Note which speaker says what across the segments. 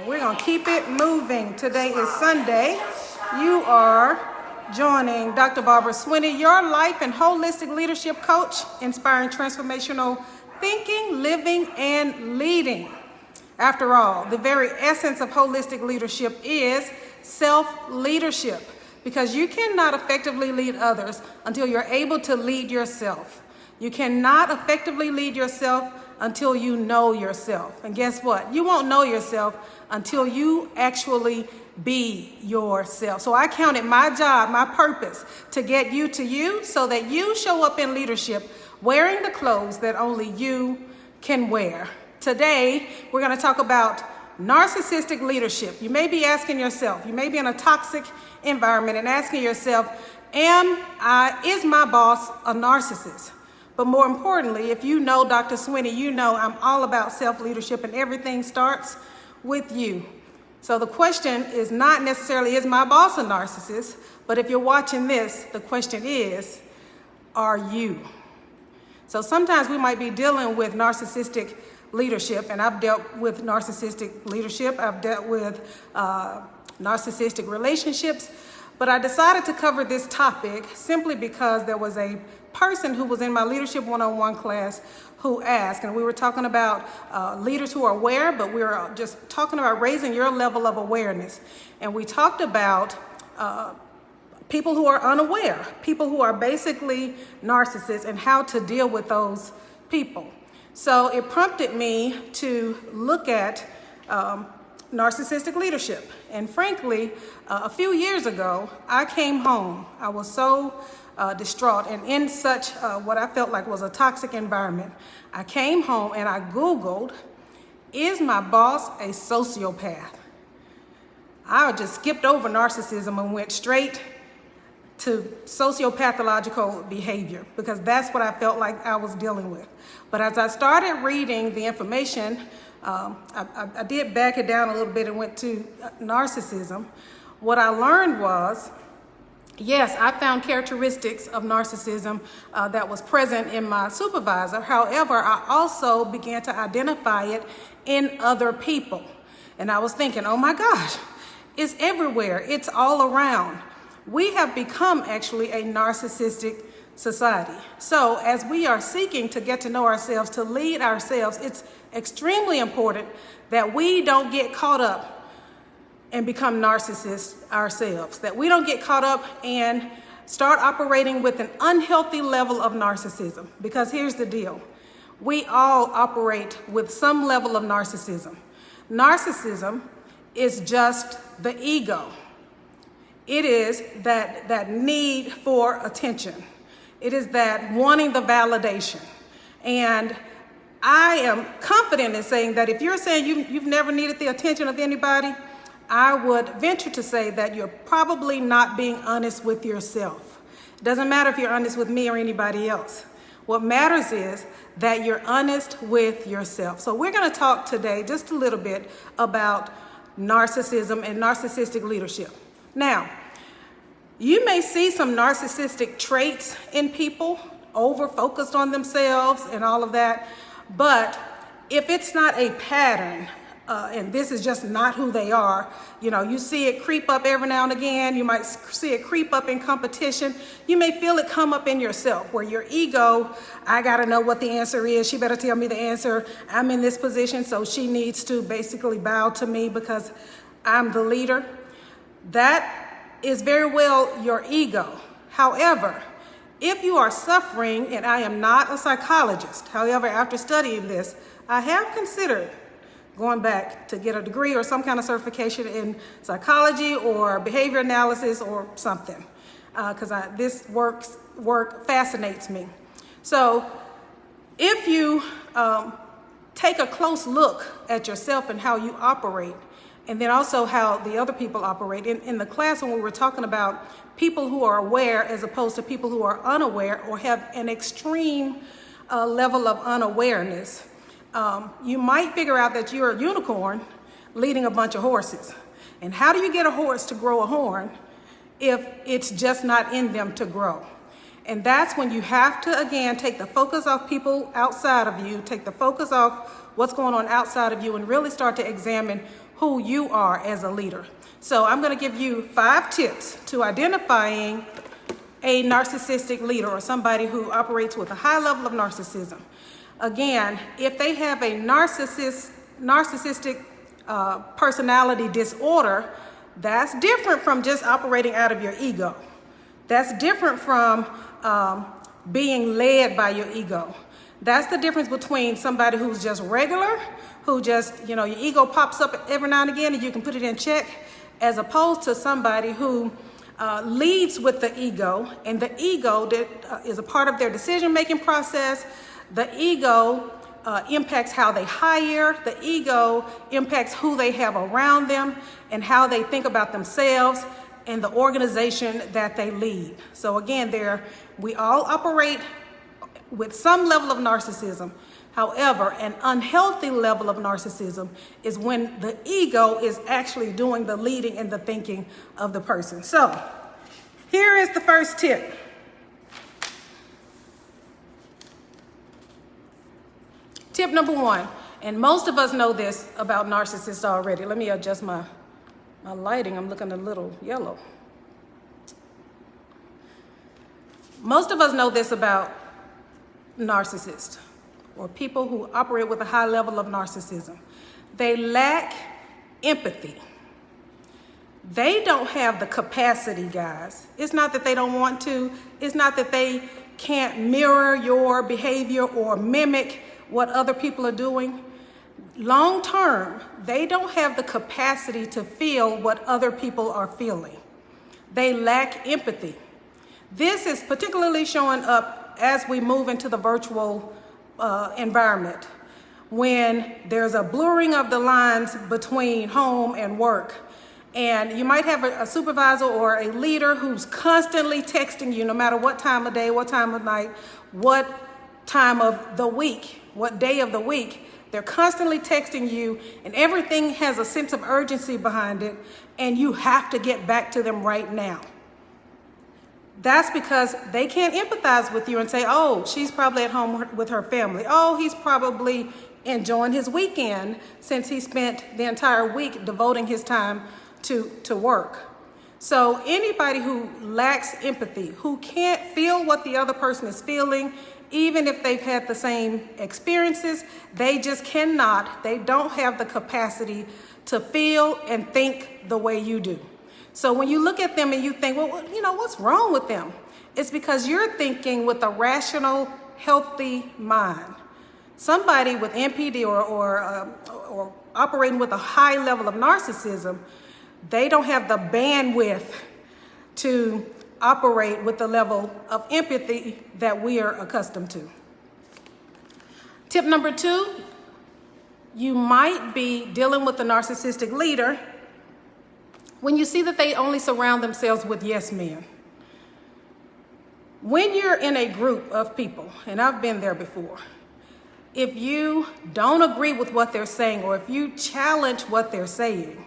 Speaker 1: We're going to keep it moving. Today is Sunday. You are joining Dr. Barbara Swinney, your life and holistic leadership coach, inspiring transformational thinking, living, and leading. After all, the very essence of holistic leadership is self-leadership, because you cannot effectively lead others until you're able to lead yourself. You cannot effectively lead yourself until you know yourself. And guess what? You won't know yourself until you actually be yourself. So I count it my job, my purpose, to get you to you so that you show up in leadership wearing the clothes that only you can wear. Today, we're going to talk about narcissistic leadership. You may be asking yourself, you may be in a toxic environment and asking yourself, is my boss a narcissist? But more importantly, if you know Dr. Swinney, you know I'm all about self-leadership, and everything starts with you. So the question is not necessarily, is my boss a narcissist? But if you're watching this, the question is, are you? So sometimes we might be dealing with narcissistic leadership, and I've dealt with narcissistic leadership. I've dealt with narcissistic relationships. But I decided to cover this topic simply because there was a person who was in my leadership one-on-one class who asked, and we were talking about leaders who are aware, but we were just talking about raising your level of awareness. And we talked about people who are unaware, people who are basically narcissists, and how to deal with those people. So it prompted me to look at narcissistic leadership. And frankly, a few years ago, I came home. I was so distraught and in such what I felt like was a toxic environment. I came home and I Googled, is my boss a sociopath? I just skipped over narcissism and went straight to sociopathological behavior, because that's what I felt like I was dealing with. But as I started reading the information, I did back it down a little bit and went to narcissism. What I learned was, yes, I found characteristics of narcissism that was present in my supervisor. However, I also began to identify it in other people. And I was thinking, oh my gosh, it's everywhere. It's all around. We have become actually a narcissistic society. So as we are seeking to get to know ourselves, to lead ourselves, it's extremely important that we don't get caught up and become narcissists ourselves, that we don't get caught up and start operating with an unhealthy level of narcissism. Because here's the deal. We all operate with some level of narcissism. Narcissism is just the ego. It is that need for attention. It is that wanting the validation. And I am confident in saying that if you're saying you've never needed the attention of anybody, I would venture to say that you're probably not being honest with yourself. It doesn't matter if you're honest with me or anybody else. What matters is that you're honest with yourself. So we're going to talk today just a little bit about narcissism and narcissistic leadership. Now, you may see some narcissistic traits in people, over-focused on themselves and all of that, but if it's not a pattern, and this is just not who they are, you see it creep up every now and again. You might see it creep up in competition. You may feel it come up in yourself, where your ego, I gotta know what the answer is. She better tell me the answer. I'm in this position, so she needs to basically bow to me because I'm the leader. That is very well your ego. However, if you are suffering, and I am not a psychologist, however, after studying this, I have considered going back to get a degree or some kind of certification in psychology or behavior analysis or something, because this work fascinates me. So if you take a close look at yourself and how you operate, and then also how the other people operate. In the class when we were talking about people who are aware as opposed to people who are unaware or have an extreme level of unawareness, you might figure out that you're a unicorn leading a bunch of horses. And how do you get a horse to grow a horn if it's just not in them to grow? And that's when you have to, again, take the focus off people outside of you, take the focus off what's going on outside of you, and really start to examine who you are as a leader. So I'm going to give you 5 tips to identifying a narcissistic leader or somebody who operates with a high level of narcissism. Again, if they have a narcissistic personality disorder, that's different from just operating out of your ego. That's different from being led by your ego. That's the difference between somebody who's just regular, who just, your ego pops up every now and again and you can put it in check, as opposed to somebody who leads with the ego, and the ego is a part of their decision-making process. The ego impacts how they hire. The ego impacts who they have around them and how they think about themselves and the organization that they lead. So again, we all operate with some level of narcissism. However, an unhealthy level of narcissism is when the ego is actually doing the leading and the thinking of the person. So here is the first tip. Tip number 1, and most of us know this about narcissists already. Let me adjust my lighting. I'm looking a little yellow. Most of us know this about narcissists, or people who operate with a high level of narcissism. They lack empathy. They don't have the capacity, guys. It's not that they don't want to. It's not that they can't mirror your behavior or mimic what other people are doing. Long term, they don't have the capacity to feel what other people are feeling. They lack empathy. This is particularly showing up as we move into the virtual environment, when there's a blurring of the lines between home and work. And you might have a supervisor or a leader who's constantly texting you, no matter what time of day, what time of night, what time of the week, what day of the week. They're constantly texting you, and everything has a sense of urgency behind it, and you have to get back to them right now. That's because they can't empathize with you and say, oh, she's probably at home with her family. Oh, he's probably enjoying his weekend since he spent the entire week devoting his time to work. So anybody who lacks empathy, who can't feel what the other person is feeling, even if they've had the same experiences, they just cannot, they don't have the capacity to feel and think the way you do. So when you look at them and you think, well, what's wrong with them? It's because you're thinking with a rational, healthy mind. Somebody with NPD or operating with a high level of narcissism, they don't have the bandwidth to operate with the level of empathy that we are accustomed to. Tip number 2, you might be dealing with a narcissistic leader when you see that they only surround themselves with yes men. When you're in a group of people, and I've been there before, if you don't agree with what they're saying, or if you challenge what they're saying,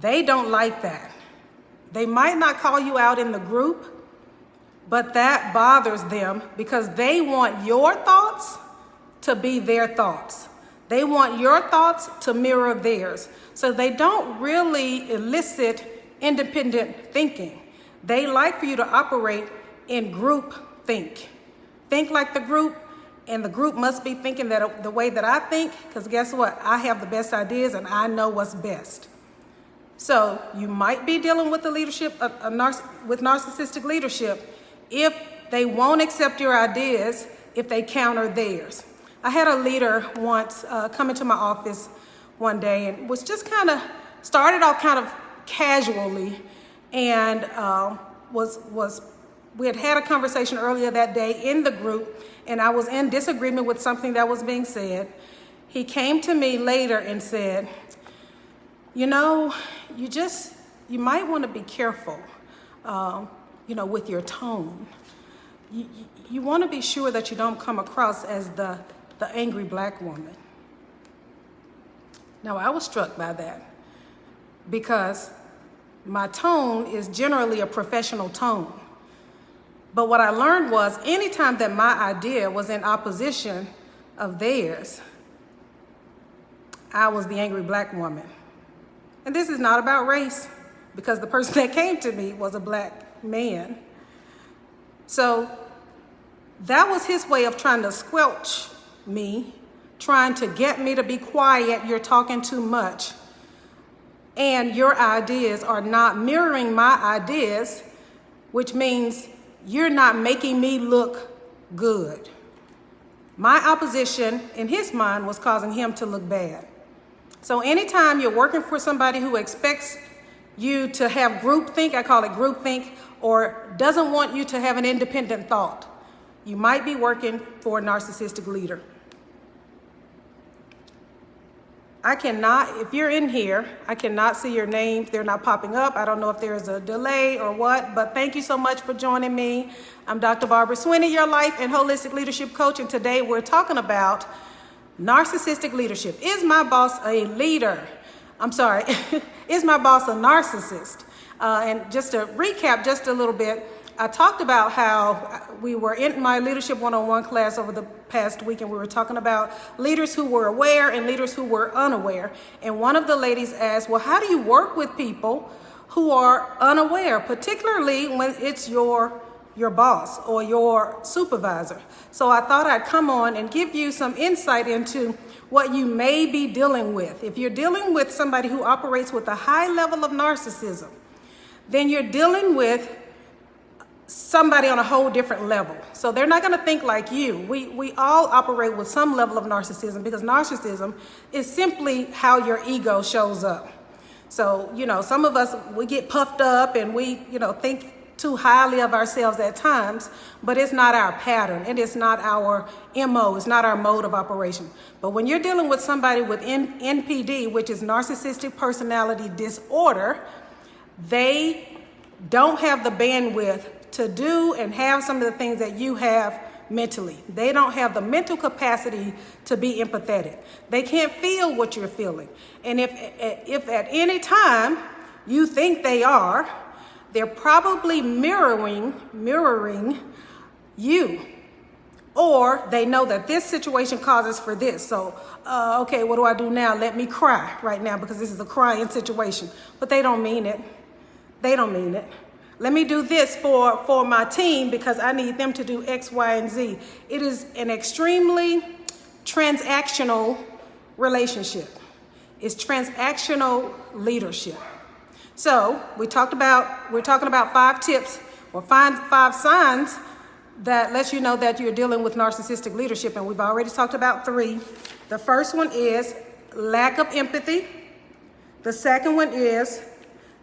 Speaker 1: they don't like that. They might not call you out in the group, but that bothers them because they want your thoughts to be their thoughts. They want your thoughts to mirror theirs. So they don't really elicit independent thinking. They like for you to operate in group think. Think like the group, and the group must be thinking that the way that I think, because guess what? I have the best ideas and I know what's best. So you might be dealing with the leadership with narcissistic leadership if they won't accept your ideas, if they counter theirs. I had a leader once come into my office one day and was just started off kind of casually, and we had a conversation earlier that day in the group, and I was in disagreement with something that was being said. He came to me later and said, you might want to be careful, with your tone. You want to be sure that you don't come across as the angry black woman. Now, I was struck by that because my tone is generally a professional tone. But what I learned was anytime that my idea was in opposition of theirs, I was the angry black woman. And this is not about race, because the person that came to me was a black man. So that was his way of trying to squelch me, trying to get me to be quiet. You're talking too much. And your ideas are not mirroring my ideas, which means you're not making me look good. My opposition in his mind was causing him to look bad. So anytime you're working for somebody who expects you to have groupthink, I call it groupthink, or doesn't want you to have an independent thought, you might be working for a narcissistic leader. I cannot, if you're in here, I cannot see your names. They're not popping up. I don't know if there's a delay or what, but thank you so much for joining me. I'm Dr. Barbara Swinney, your life and holistic leadership coach, and today we're talking about narcissistic leadership. Is my boss a leader? Is my boss a narcissist? And just to recap just a little bit, I talked about how we were in my Leadership 101 class over the past week, and we were talking about leaders who were aware and leaders who were unaware. And one of the ladies asked, well, how do you work with people who are unaware, particularly when it's your boss or your supervisor? So I thought I'd come on and give you some insight into what you may be dealing with. If you're dealing with somebody who operates with a high level of narcissism, then you're dealing with somebody on a whole different level. So they're not going to think like you. We all operate with some level of narcissism, because narcissism is simply how your ego shows up. So, some of us, we get puffed up and we, think too highly of ourselves at times, but it's not our pattern. It is not our MO. It's not our mode of operation. But when you're dealing with somebody with NPD, which is narcissistic personality disorder, they don't have the bandwidth to do and have some of the things that you have mentally. They don't have the mental capacity to be empathetic. They can't feel what you're feeling. And if at any time you think they are, they're probably mirroring you. Or they know that this situation causes for this. So, okay, what do I do now? Let me cry right now because this is a crying situation. But they don't mean it. They don't mean it. Let me do this for my team because I need them to do X, Y, and Z. It is an extremely transactional relationship. It's transactional leadership. So we're talking about 5 tips or 5 signs that lets you know that you're dealing with narcissistic leadership, and we've already talked about 3. The first one is lack of empathy. The second one is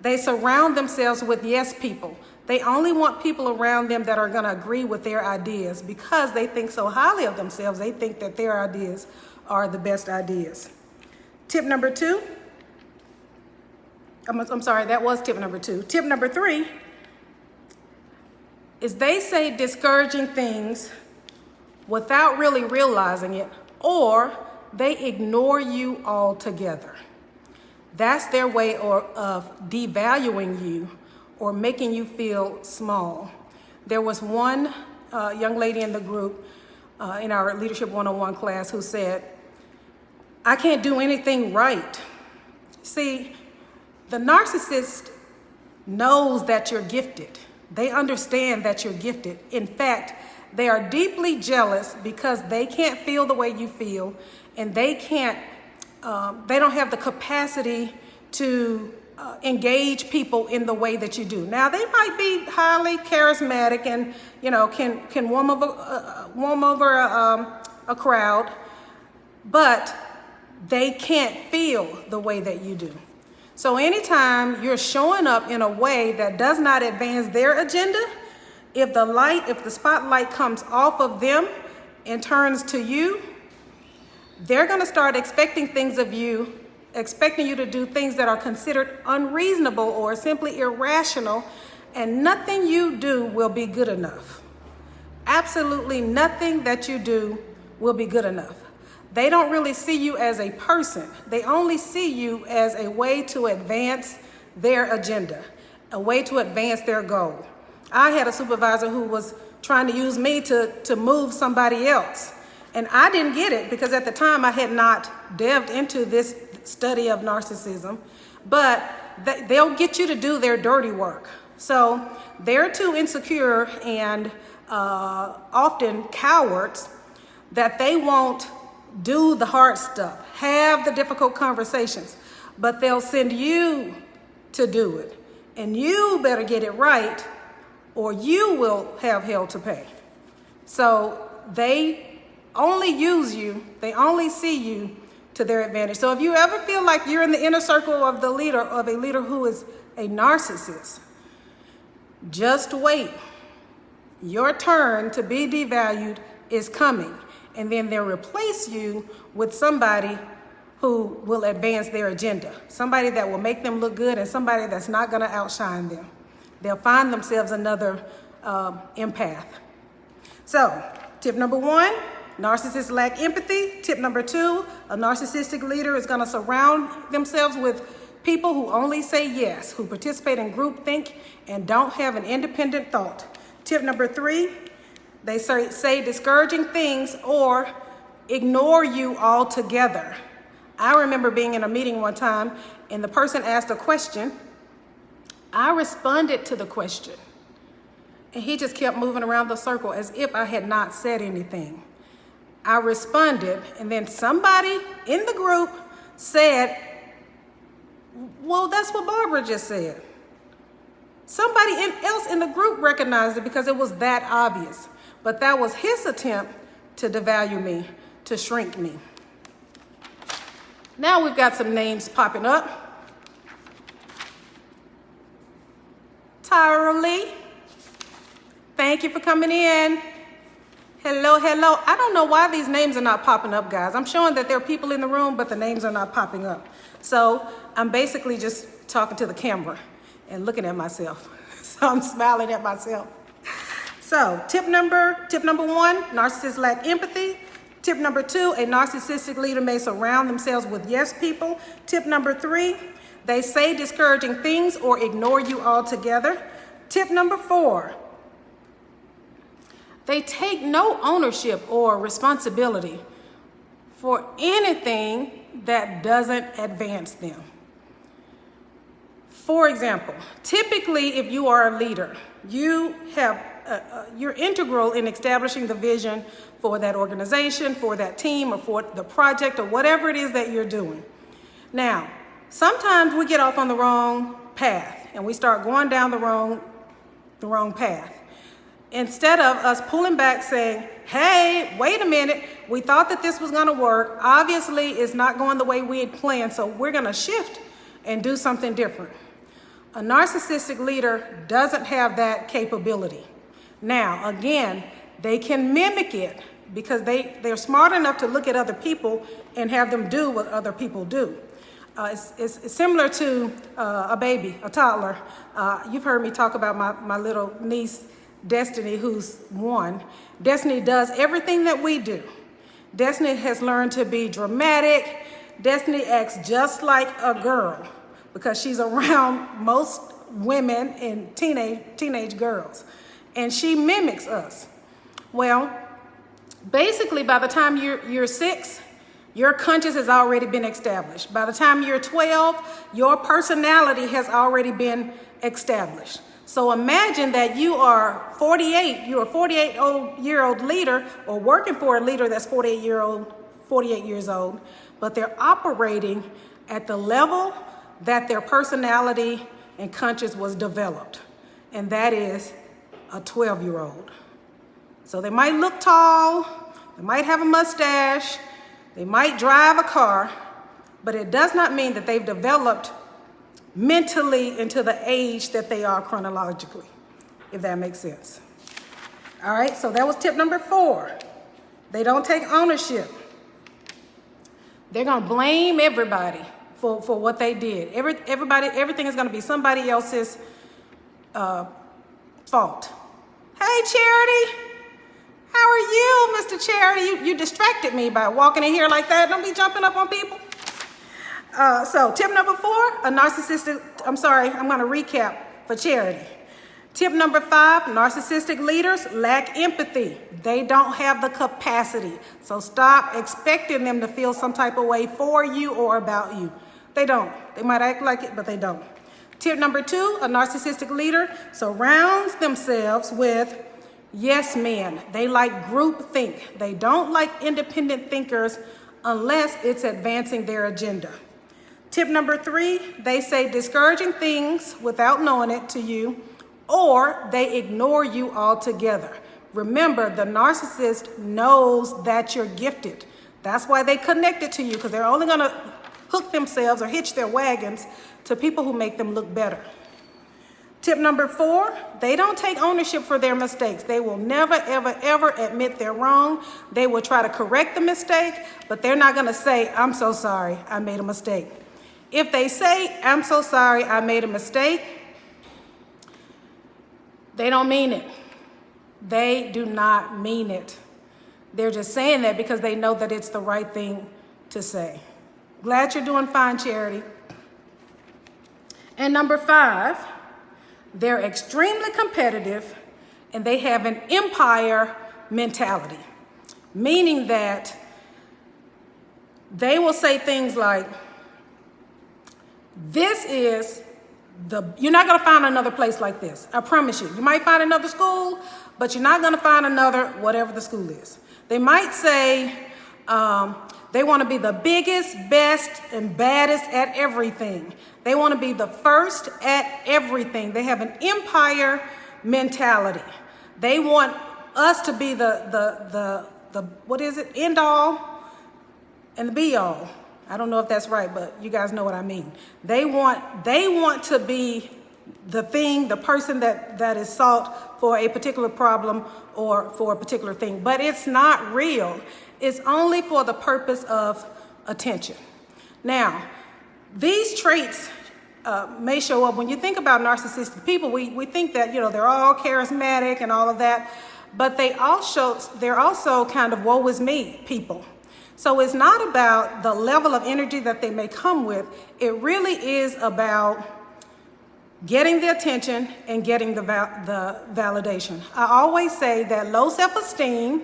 Speaker 1: they surround themselves with yes people. They only want people around them that are going to agree with their ideas because they think so highly of themselves. They think that their ideas are the best ideas. Tip number 2. I'm sorry, that was tip number 2. Tip number 3 is they say discouraging things without really realizing it, or they ignore you altogether. That's their way of devaluing you or making you feel small. There was one young lady in the group in our Leadership 101 class who said, I can't do anything right. See, the narcissist knows that you're gifted. They understand that you're gifted. In fact, they are deeply jealous because they can't feel the way you feel, and they don't have the capacity to engage people in the way that you do. Now, they might be highly charismatic and can warm over a crowd, but they can't feel the way that you do. So anytime you're showing up in a way that does not advance their agenda, if the spotlight comes off of them and turns to you, they're going to start expecting things of you, expecting you to do things that are considered unreasonable or simply irrational, and nothing you do will be good enough. Absolutely nothing that you do will be good enough. They don't really see you as a person. They only see you as a way to advance their agenda, a way to advance their goal. I had a supervisor who was trying to use me to move somebody else. And I didn't get it because at the time I had not delved into this study of narcissism, but they'll get you to do their dirty work. So they're too insecure and often cowards that they won't do the hard stuff, have the difficult conversations, but they'll send you to do it. And you better get it right or you will have hell to pay. So they only use you, they only see you to their advantage. So if you ever feel like you're in the inner circle of a leader who is a narcissist, just wait. Your turn to be devalued is coming. And then they'll replace you with somebody who will advance their agenda. Somebody that will make them look good and somebody that's not going to outshine them. They'll find themselves another empath. So, tip number 1, narcissists lack empathy. Tip number 2, a narcissistic leader is going to surround themselves with people who only say yes, who participate in groupthink and don't have an independent thought. Tip number 3, they say discouraging things or ignore you altogether. I remember being in a meeting one time and the person asked a question. I responded to the question and he just kept moving around the circle as if I had not said anything. I responded and then somebody in the group said, well, that's what Barbara just said. Somebody else in the group recognized it because it was that obvious. But that was his attempt to devalue me, to shrink me. Now we've got some names popping up. Tyra Lee, thank you for coming in. Hello, hello. I don't know why these names are not popping up, guys. I'm showing that there are people in the room, but the names are not popping up. So I'm basically just talking to the camera and looking at myself. So I'm smiling at myself. So tip number 1, narcissists lack empathy. Tip number 2, a narcissistic leader may surround themselves with yes people. Tip number 3, they say discouraging things or ignore you altogether. Tip number 4, they take no ownership or responsibility for anything that doesn't advance them. For example, typically if you are a leader, you're integral in establishing the vision for that organization, for that team, or for the project, or whatever it is that you're doing. Now, sometimes we get off on the wrong path and we start going down the wrong path. Instead of us pulling back saying, hey, wait a minute, we thought that this was gonna work. Obviously, it's not going the way we had planned, so we're gonna shift and do something different. A narcissistic leader doesn't have that capability. Now, again, they can mimic it because they're smart enough to look at other people and have them do what other people do. It's similar to a baby, a toddler. You've heard me talk about my little niece, Destiny, who's 1. Destiny does everything that we do. Destiny has learned to be dramatic. Destiny acts just like a girl because she's around most women and teenage girls. And she mimics us. Well, basically by the time you're 6, your conscience has already been established. By the time you're 12, your personality has already been established. So imagine that you are 48, you're a 48-year-old leader or working for a leader that's 48 years old, but they're operating at the level that their personality and conscience was developed. And that is a 12-year-old. So they might look tall, they might have a mustache, they might drive a car, but it does not mean that they've developed mentally into the age that they are chronologically, if that makes sense. All right, so that was tip number 4. They don't take ownership. They're gonna blame everybody for what they did. Everything is gonna be somebody else's fault. Hey, Charity, how are you, Mr. Charity? You distracted me by walking in here like that. Don't be jumping up on people. So tip number 4, I'm gonna recap for Charity. Tip number 5, narcissistic leaders lack empathy. They don't have the capacity. So stop expecting them to feel some type of way for you or about you. They don't. They might act like it, but they don't. Tip number 2, a narcissistic leader surrounds themselves with yes men. They like group think. They don't like independent thinkers unless it's advancing their agenda. Tip number 3, they say discouraging things without knowing it to you, or they ignore you altogether. Remember, the narcissist knows that you're gifted. That's why they connected to you, because they're only going to hook themselves or hitch their wagons to people who make them look better. Tip number 4, they don't take ownership for their mistakes. They will never, ever, ever admit they're wrong. They will try to correct the mistake, but they're not going to say, I'm so sorry, I made a mistake. If they say, I'm so sorry, I made a mistake, they don't mean it. They do not mean it. They're just saying that because they know that it's the right thing to say. Glad you're doing fine, Charity. And number 5, they're extremely competitive and they have an empire mentality, meaning that they will say things like, you're not going to find another place like this. I promise you. You might find another school, but you're not going to find another whatever the school is. They might say they want to be the biggest, best, and baddest at everything. They want to be the first at everything. They have an empire mentality. They want us to be the end all and the be all. I don't know if that's right, but you guys know what I mean. They want to be the thing, the person that is sought for a particular problem or for a particular thing. But it's not real. It's only for the purpose of attention. Now, these traits may show up when you think about narcissistic people. We think that, they're all charismatic and all of that, but they're also kind of woe is me people. So it's not about the level of energy that they may come with. It really is about getting the attention and getting the validation. I always say that low self-esteem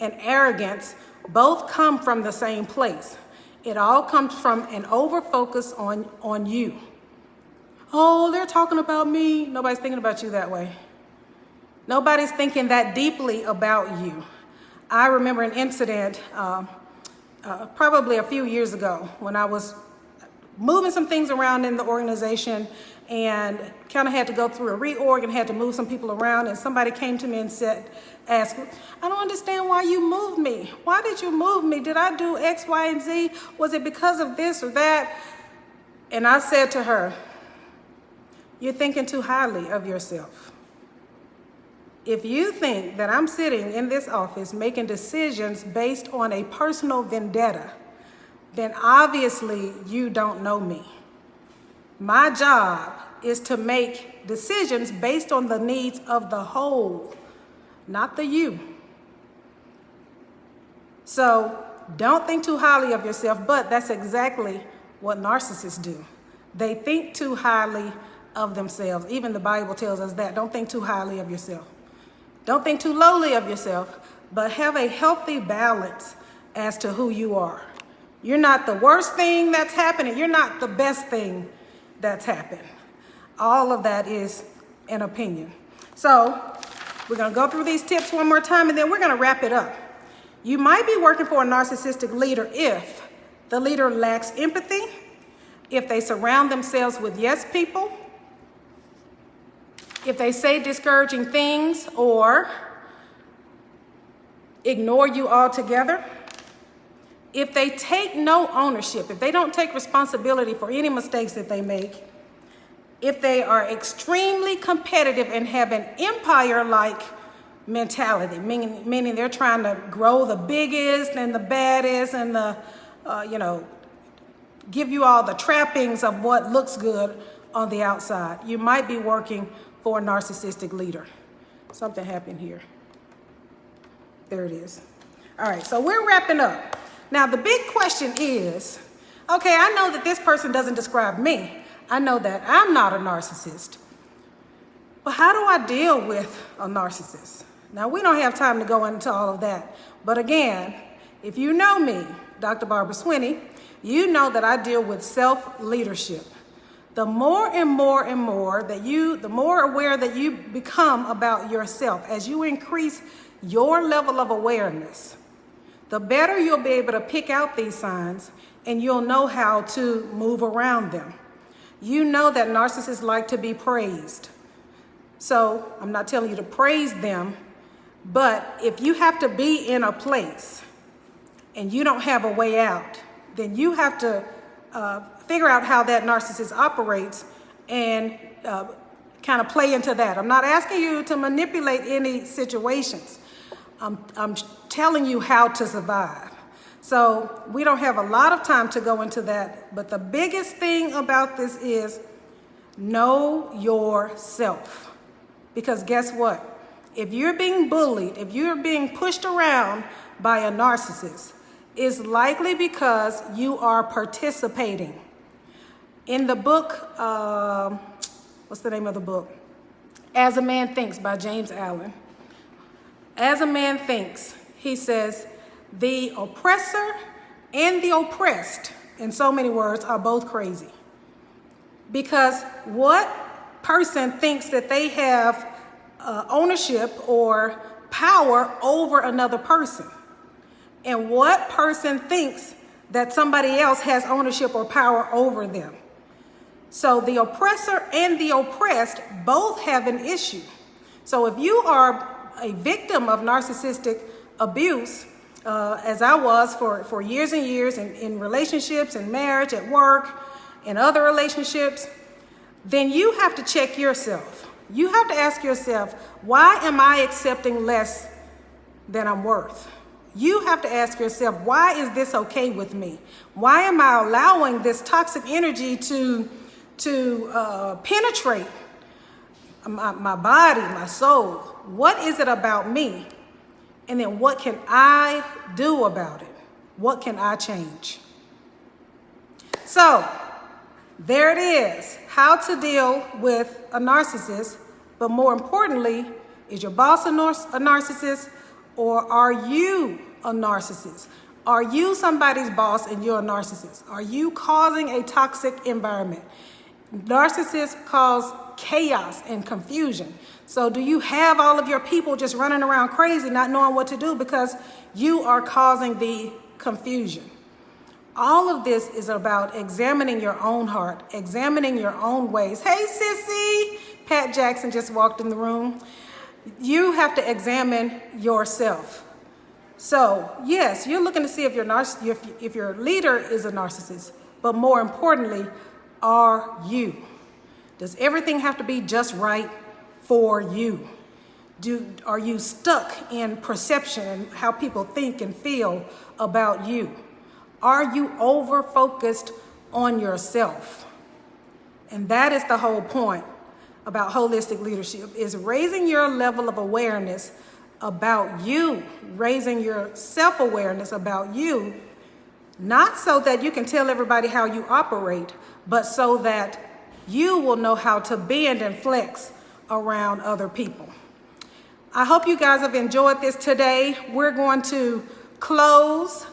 Speaker 1: and arrogance both come from the same place. It all comes from an over-focus on you. Oh, they're talking about me. Nobody's thinking about you that way. Nobody's thinking that deeply about you. I remember an incident probably a few years ago when I was moving some things around in the organization and kind of had to go through a reorg and had to move some people around, and somebody came to me and asked, I don't understand why you moved me. Why did you move me? Did I do X, Y, and Z? Was it because of this or that? And I said to her, you're thinking too highly of yourself. If you think that I'm sitting in this office making decisions based on a personal vendetta, then obviously you don't know me. My job is to make decisions based on the needs of the whole, not the you. So don't think too highly of yourself, but that's exactly what narcissists do. They think too highly of themselves. Even the Bible tells us that. Don't think too highly of yourself. Don't think too lowly of yourself, but have a healthy balance as to who you are. You're not the worst thing that's happening. You're not the best thing that's happened. All of that is an opinion. So we're going to go through these tips one more time, and then we're going to wrap it up. You might be working for a narcissistic leader if the leader lacks empathy, if they surround themselves with yes people, if they say discouraging things or ignore you altogether, if they take no ownership, if they don't take responsibility for any mistakes that they make, if they are extremely competitive and have an empire-like mentality, meaning they're trying to grow the biggest and the baddest and give you all the trappings of what looks good on the outside, you might be working for a narcissistic leader. Something happened here. There it is. All right, so we're wrapping up. Now, the big question is, okay, I know that this person doesn't describe me. I know that I'm not a narcissist. But how do I deal with a narcissist? Now, we don't have time to go into all of that. But again, if you know me, Dr. Barbara Swinney, you know that I deal with self-leadership. The more and more and more the more aware that you become about yourself, as you increase your level of awareness, the better you'll be able to pick out these signs and you'll know how to move around them. You know that narcissists like to be praised. So I'm not telling you to praise them, but if you have to be in a place and you don't have a way out, then you have to figure out how that narcissist operates and kind of play into that. I'm not asking you to manipulate any situations. I'm telling you how to survive. So we don't have a lot of time to go into that, but the biggest thing about this is know yourself. Because guess what? If you're being bullied, if you're being pushed around by a narcissist, it's likely because you are participating. In the book, what's the name of the book? As a Man Thinks by James Allen. As a man thinks, he says, the oppressor and the oppressed, in so many words, are both crazy. Because what person thinks that they have ownership or power over another person? And what person thinks that somebody else has ownership or power over them? So the oppressor and the oppressed both have an issue. So if you are a victim of narcissistic abuse, as I was for years and years in relationships and marriage, at work, in other relationships, then you have to check yourself. You have to ask yourself, why am I accepting less than I'm worth? You have to ask yourself, why is this okay with me? Why am I allowing this toxic energy to penetrate my body, my soul? What is it about me? And then what can I do about it? What can I change? So there it is, how to deal with a narcissist. But more importantly, is your boss a narcissist, or are you a narcissist? Are you somebody's boss and you're a narcissist? Are you causing a toxic environment? Narcissists cause chaos and confusion. So do you have all of your people just running around crazy, not knowing what to do because you are causing the confusion? All of this is about examining your own heart, examining your own ways. Hey, sissy! Pat Jackson just walked in the room. You have to examine yourself. So yes, you're looking to see if your leader is a narcissist, but more importantly, are you? Does everything have to be just right for you? Are you stuck in perception and how people think and feel about you? Are you over-focused on yourself? And that is the whole point about holistic leadership, is raising your level of awareness about you, raising your self-awareness about you, not so that you can tell everybody how you operate, but so that you will know how to bend and flex around other people. I hope you guys have enjoyed this today. We're going to close,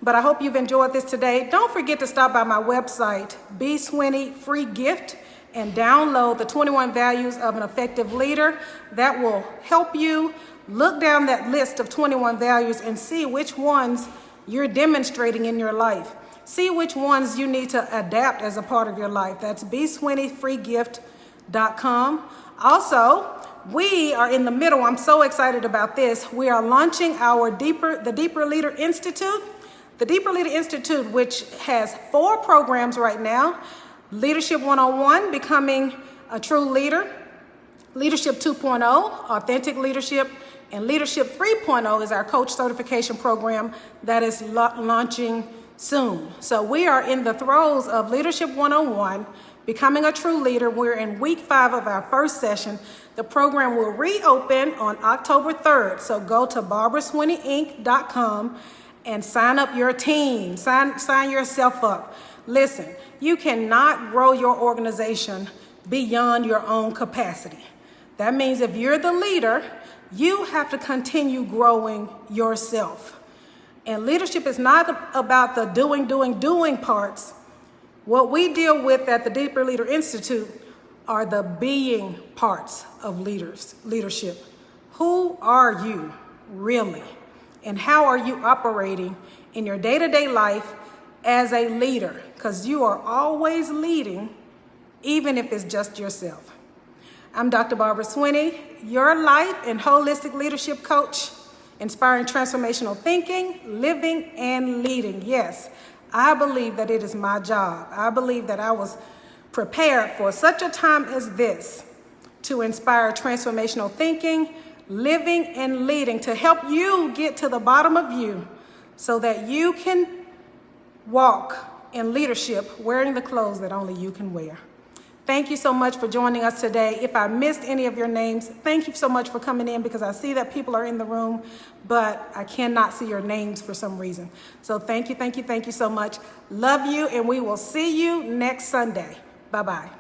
Speaker 1: but I hope you've enjoyed this today. Don't forget to stop by my website, B. Swinney Free Gift, and download the 21 Values of an Effective Leader. That will help you look down that list of 21 values and see which ones you're demonstrating in your life. See which ones you need to adapt as a part of your life. That's bswinneyfreegift.com. Also, we are in the middle. I'm so excited about this. We are launching the Deeper Leader Institute. The Deeper Leader Institute, which has 4 programs right now: Leadership 101, Becoming a True Leader; Leadership 2.0, Authentic Leadership; and Leadership 3.0 is our coach certification program that is launching soon. So we are in the throes of Leadership 101, Becoming a True Leader. We're in week 5 of our first session. The program will reopen on October 3rd. So go to barbaraswinneyinc.com and sign up your team. Sign yourself up. Listen, you cannot grow your organization beyond your own capacity. That means if you're the leader, you have to continue growing yourself. And leadership is not about the doing parts. What we deal with at the Deeper Leader Institute are the being parts of leadership. Who are you really? And how are you operating in your day-to-day life as a leader? Because you are always leading, even if it's just yourself. I'm Dr. Barbara Swinney, your life and holistic leadership coach, inspiring transformational thinking, living, and leading. Yes, I believe that it is my job. I believe that I was prepared for such a time as this to inspire transformational thinking, living, and leading, to help you get to the bottom of you so that you can walk in leadership wearing the clothes that only you can wear. Thank you so much for joining us today. If I missed any of your names, thank you so much for coming in, because I see that people are in the room, but I cannot see your names for some reason. So thank you so much. Love you, and we will see you next Sunday. Bye-bye.